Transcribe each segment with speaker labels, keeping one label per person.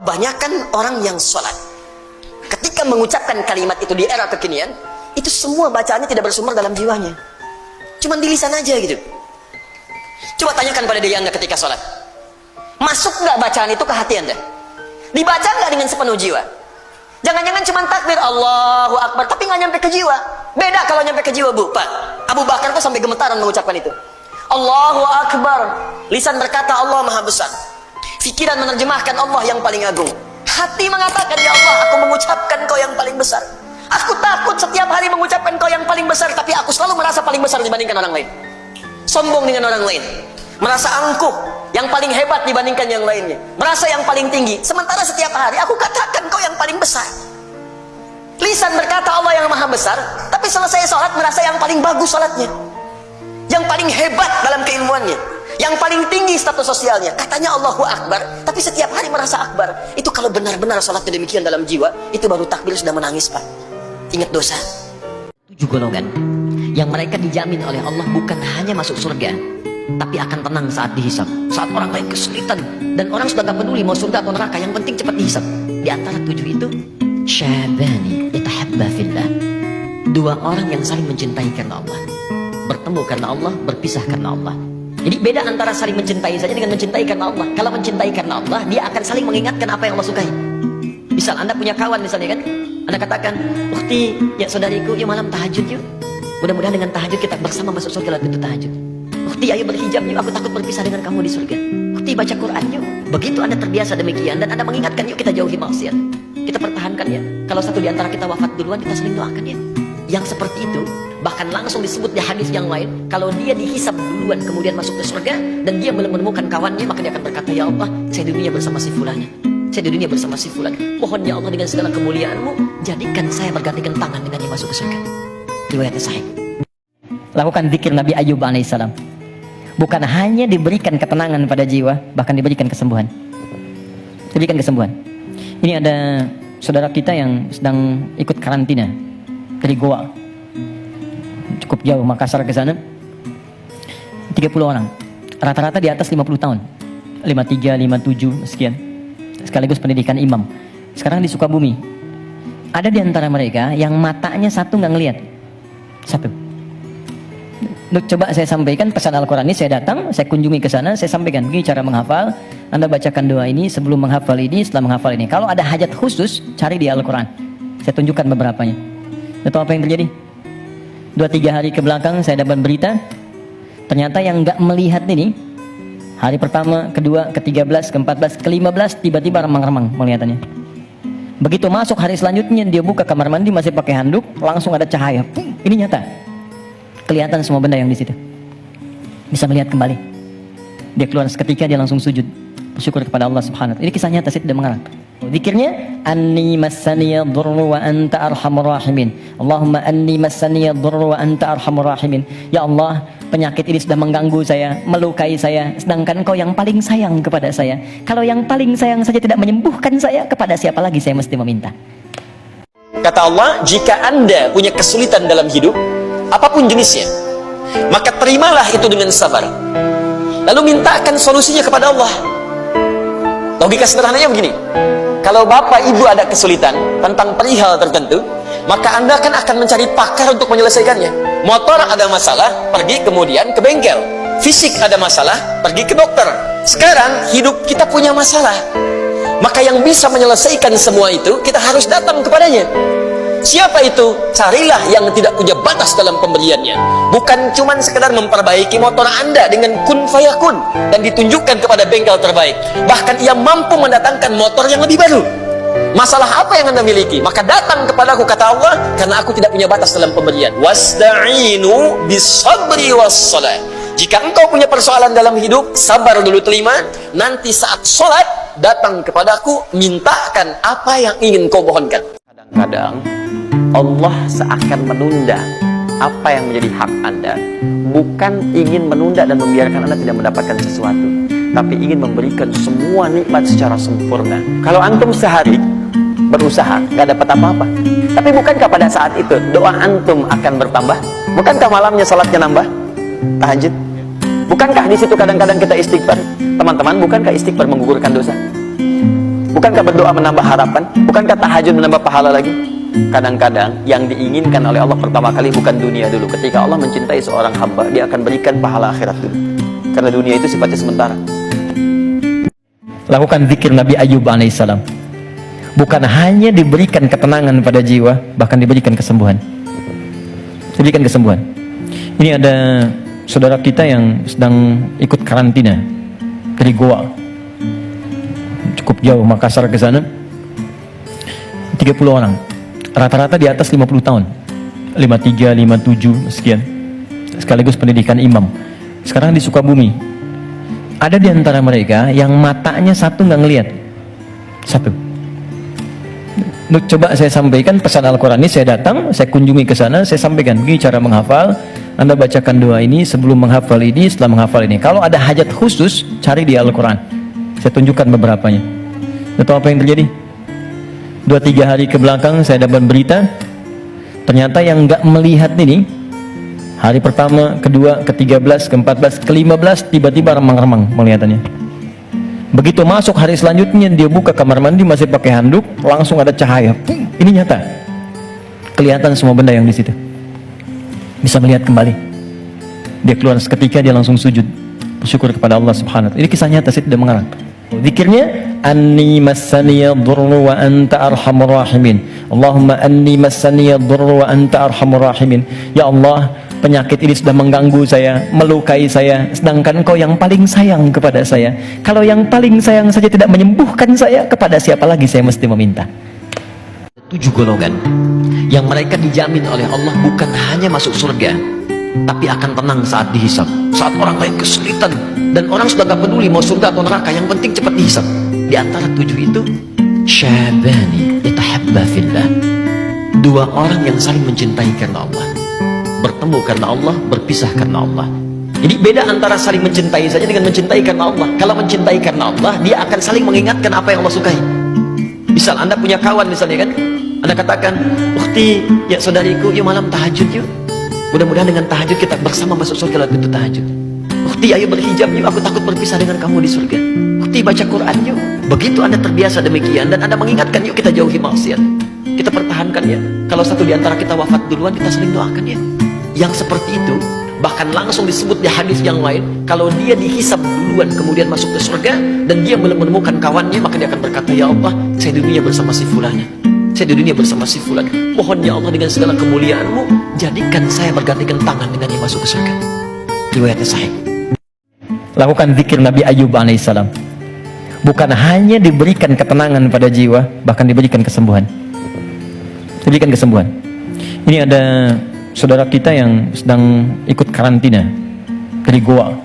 Speaker 1: Banyakan orang yang sholat ketika mengucapkan kalimat itu di era kekinian, itu semua bacaannya tidak bersumber dalam jiwanya, cuman di lisan aja gitu. Coba tanyakan pada diri anda ketika sholat, masuk nggak bacaan itu ke hati anda? Dibaca nggak dengan sepenuh jiwa? Jangan-jangan cuma takbir Allahu Akbar tapi nggak nyampe ke jiwa. Beda kalau nyampe ke jiwa, Bu. Pak Abu Bakar tuh sampai gemetaran mengucapkan itu. Allahu Akbar, lisan berkata Allah Maha Besar, pikiran menerjemahkan Allah yang paling agung, hati mengatakan ya Allah aku mengucapkan Kau yang paling besar. Aku takut setiap hari mengucapkan Kau yang paling besar, tapi aku selalu merasa paling besar dibandingkan orang lain, sombong dengan orang lain, merasa angkuh, yang paling hebat dibandingkan yang lainnya, merasa yang paling tinggi. Sementara setiap hari aku katakan Kau yang paling besar. Lisan berkata Allah yang Maha Besar, tapi selesai sholat merasa yang paling bagus sholatnya, yang paling hebat dalam keilmuannya, yang paling tinggi status sosialnya. Katanya Allahu Akbar, tapi setiap hari merasa Akbar. Itu kalau benar-benar sholatnya demikian dalam jiwa, itu baru takbir sudah menangis, Pak. Ingat dosa. 7 golongan yang mereka dijamin oleh Allah bukan hanya masuk surga, tapi akan tenang saat dihisab. Saat orang lain kesulitan dan orang sudah gak peduli mau surga atau neraka, yang penting cepat dihisab. Di antara 7 itu, syabani yatahabba fillah, 2 orang yang saling mencintai karena Allah, bertemu karena Allah, berpisah karena Allah. Jadi beda antara saling mencintai saja dengan mencintai karena Allah. Kalau mencintai karena Allah, dia akan saling mengingatkan apa yang Allah sukai. Misal Anda punya kawan misalnya kan, Anda katakan, "Ukhti, ya saudariku, yuk malam tahajud yuk. Mudah-mudahan dengan tahajud kita bersama masuk surga lewat itu tahajud. Ukhti, ayo berhijab yuk, aku takut berpisah dengan kamu di surga. Ukhti, baca Quran yuk." Begitu Anda terbiasa demikian dan Anda mengingatkan, yuk kita jauhi maksiat, kita pertahankan ya. Kalau satu di antara kita wafat duluan, kita saling doakan ya. Yang seperti itu bahkan langsung disebut di hadis yang lain, kalau dia dihisab duluan kemudian masuk ke surga dan dia belum menemukan kawannya, maka dia akan berkata, "Ya Allah, saya di dunia bersama si fulan, saya di dunia bersama si fulan. Mohon ya Allah dengan segala kemuliaan-Mu, jadikan saya bergandengan tangan dengannya masuk ke surga." Riwayatnya sahih. Lakukan zikir Nabi Ayub alaihissalam. Bukan hanya diberikan ketenangan pada jiwa, bahkan diberikan kesembuhan. Diberikan kesembuhan. Ini ada saudara kita yang sedang ikut karantina dari Goa, cukup jauh, Makassar ke sana, 30 orang, rata-rata di atas 50 tahun, 53, 57, sekian, sekaligus pendidikan imam. Sekarang di Sukabumi, ada di antara mereka yang matanya satu nggak ngelihat, satu. Coba saya sampaikan pesan Al-Quran ini, saya datang, saya kunjungi ke sana, saya sampaikan, begini cara menghafal, Anda bacakan doa ini, sebelum menghafal ini, setelah menghafal ini. Kalau ada hajat khusus, cari di Al-Quran. Saya tunjukkan beberapanya. Tahu apa yang terjadi? 2-3 hari ke belakang saya dapat berita, ternyata yang nggak melihat ini, hari pertama, kedua, ke-13, ke-14, ke-15 tiba-tiba remang-remang penglihatannya. Begitu masuk hari selanjutnya, dia buka kamar mandi masih pakai handuk, langsung ada cahaya. Ini nyata, kelihatan semua benda yang di situ, bisa melihat kembali. Dia keluar seketika, dia langsung sujud bersyukur kepada Allah Subhanahu wa ta'ala. Ini kisah nyata, saya tidak mengarang. Zikirnya, anni massaniya dhurru wa anta arhamur rahimin. Allahumma anni massaniya dhurru wa anta arhamur rahimin. Ya Allah, penyakit ini sudah mengganggu saya, melukai saya, sedangkan Kau yang paling sayang kepada saya. Kalau yang paling sayang saja tidak menyembuhkan saya, kepada siapa lagi saya mesti meminta? Kata Allah, jika Anda punya kesulitan dalam hidup, apapun jenisnya, maka terimalah itu dengan sabar, lalu mintakan solusinya kepada Allah. Logika sederhananya begini, kalau bapak ibu ada kesulitan tentang perihal tertentu, maka Anda akan mencari pakar untuk menyelesaikannya. Motor ada masalah, pergi kemudian ke bengkel. Fisik ada masalah, pergi ke dokter. Sekarang hidup kita punya masalah, maka yang bisa menyelesaikan semua itu kita harus datang kepadanya. Siapa itu? Carilah yang tidak punya batas dalam pemberiannya. Bukan cuman sekedar memperbaiki motor Anda dengan kun fayakun dan ditunjukkan kepada bengkel terbaik. Bahkan ia mampu mendatangkan motor yang lebih baru. Masalah apa yang Anda miliki? Maka datang kepadaku, kata Allah, karena aku tidak punya batas dalam pemberian. Wasta'inu bisabri wassalah. Jika engkau punya persoalan dalam hidup, sabar dulu, terima. Nanti saat sholat, datang kepadaku, mintakan apa yang ingin kau mohonkan. Kadang-kadang Allah seakan menunda apa yang menjadi hak Anda. Bukan ingin menunda dan membiarkan Anda tidak mendapatkan sesuatu, tapi ingin memberikan semua nikmat secara sempurna. Kalau antum sehari berusaha, nggak dapat apa-apa, tapi bukankah pada saat itu doa antum akan bertambah? Bukankah malamnya salatnya nambah? Tahajud? Bukankah di situ kadang-kadang kita istighfar? Teman-teman, bukankah istighfar menggugurkan dosa? Bukankah berdoa menambah harapan? Bukankah tahajud menambah pahala lagi? Kadang-kadang yang diinginkan oleh Allah pertama kali bukan dunia dulu. Ketika Allah mencintai seorang hamba, dia akan berikan pahala akhirat dulu. Karena dunia itu sifatnya sementara.
Speaker 2: Lakukan zikir Nabi Ayub alaihissalam. Bukan hanya diberikan ketenangan pada jiwa, bahkan diberikan kesembuhan. Diberikan kesembuhan. Ini ada saudara kita yang sedang ikut karantina dari Goa. Cukup jauh, Makassar ke sana. 30 orang. Rata-rata di atas 50 tahun. 53, 57, sekian. Sekaligus pendidikan imam. Sekarang di Sukabumi. Ada di antara mereka yang matanya satu nggak ngelihat. Satu. Coba saya sampaikan pesan Al-Quran ini, saya datang, saya kunjungi ke sana, saya sampaikan begini cara menghafal. Anda bacakan doa ini sebelum menghafal ini, setelah menghafal ini. Kalau ada hajat khusus, cari di Al-Quran. Saya tunjukkan beberapanya. Tahu apa yang terjadi? 2-3 hari ke belakang saya dapat berita, ternyata yang nggak melihat ini, hari pertama, kedua, ke-13, ke-14, ke-15 tiba-tiba remang-remang melihatannya. Begitu masuk hari selanjutnya, dia buka kamar mandi masih pakai handuk, langsung ada cahaya. Ini nyata, kelihatan semua benda yang di situ, bisa melihat kembali. Dia keluar seketika, dia langsung sujud bersyukur kepada Allah Subhanahu wa ta'ala. Ini kisah nyata, saya tidak mengarang. Zikirnya, anni massaniya dhurru wa anta arhamur rahimin. Allahumma anni massaniya dhurru wa anta arhamur rahimin. Ya Allah, penyakit ini sudah mengganggu saya, melukai saya, sedangkan Engkau yang paling sayang kepada saya. Kalau yang paling sayang saja tidak menyembuhkan saya, kepada siapa lagi saya mesti meminta?
Speaker 1: 7 golongan yang mereka dijamin oleh Allah bukan hanya masuk surga, tapi akan tenang saat dihisab. Saat orang lain kesulitan dan orang sudah gak peduli mau surga atau neraka, yang penting cepat dihisab. Di antara 7 itu, syabani yatahabba fillah, 2 orang yang saling mencintai karena Allah, bertemu karena Allah, berpisah karena Allah. Jadi beda antara saling mencintai saja dengan mencintai karena Allah. Kalau mencintai karena Allah, dia akan saling mengingatkan apa yang Allah sukai. Misal Anda punya kawan misalnya kan, Anda katakan, ukhti, ya saudariku, yuk malam tahajud yuk. Mudah-mudahan dengan tahajud kita bersama masuk surga lewat pintu tahajud. Ukhti, ayo berhijab yuk, aku takut berpisah dengan kamu di surga. Ukhti, baca Quran yuk. Begitu Anda terbiasa demikian dan Anda mengingatkan, yuk kita jauhi maksiat, kita pertahankan ya. Kalau satu di antara kita wafat duluan, kita saling doakan ya. Yang seperti itu bahkan langsung disebut di hadis yang lain, kalau dia dihisab duluan kemudian masuk ke surga dan dia menemukan kawannya, maka dia akan berkata, ya Allah, saya di dunia bersama si fulana, saya di dunia bersama si fulan, mohon ya Allah dengan segala kemuliaan-Mu, jadikan saya bergandengan tangan dengannya masuk ke surga. Riwayatnya sahih.
Speaker 2: Lakukan zikir Nabi Ayub alaihissalam. Bukan hanya diberikan ketenangan pada jiwa, bahkan diberikan kesembuhan. Diberikan kesembuhan. Ini ada saudara kita yang sedang ikut karantina dari Goa.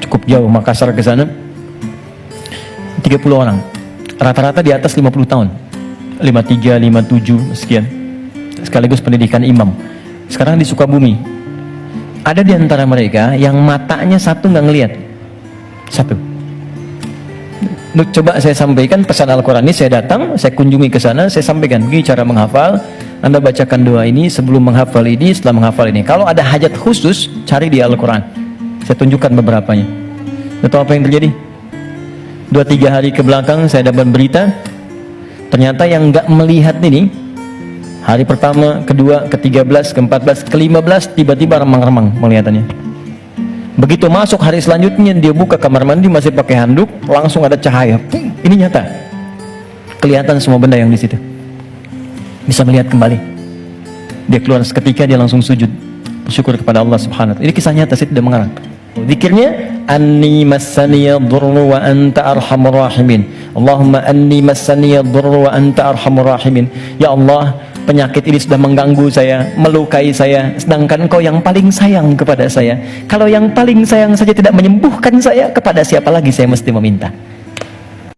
Speaker 2: Cukup jauh, Makassar ke sana. 30 orang. Rata-rata di atas 50 tahun. 53, 57, sekian. Sekaligus pendidikan imam. Sekarang di Sukabumi. Ada di antara mereka yang matanya satu nggak ngelihat. Satu. Coba saya sampaikan pesan Al-Quran ini, saya datang, saya kunjungi ke sana, saya sampaikan begini cara menghafal. Anda bacakan doa ini sebelum menghafal ini, setelah menghafal ini. Kalau ada hajat khusus, cari di Al-Quran. Saya tunjukkan beberapanya. Tahu apa yang terjadi? 2-3 hari ke belakang saya dapat berita, ternyata yang nggak melihat ini, hari pertama, kedua, ke-13, ke-14, ke-15 tiba-tiba remang-remang melihatannya. Begitu masuk hari selanjutnya, dia buka kamar mandi masih pakai handuk, langsung ada cahaya. Ini nyata, kelihatan semua benda yang di situ, bisa melihat kembali. Dia keluar seketika, dia langsung sujud bersyukur kepada Allah Subhanahu wa ta'ala. Ini kisah nyata, saya tidak mengarang. Zikirnya, anni massaniya dhurru wa anta arhamur rahimin. Allahumma anni massaniya dhurru wa anta arhamur rahimin. Ya Allah, penyakit ini sudah mengganggu saya, melukai saya, sedangkan Engkau yang paling sayang kepada saya. Kalau yang paling sayang saja tidak menyembuhkan saya, kepada siapa lagi saya mesti meminta?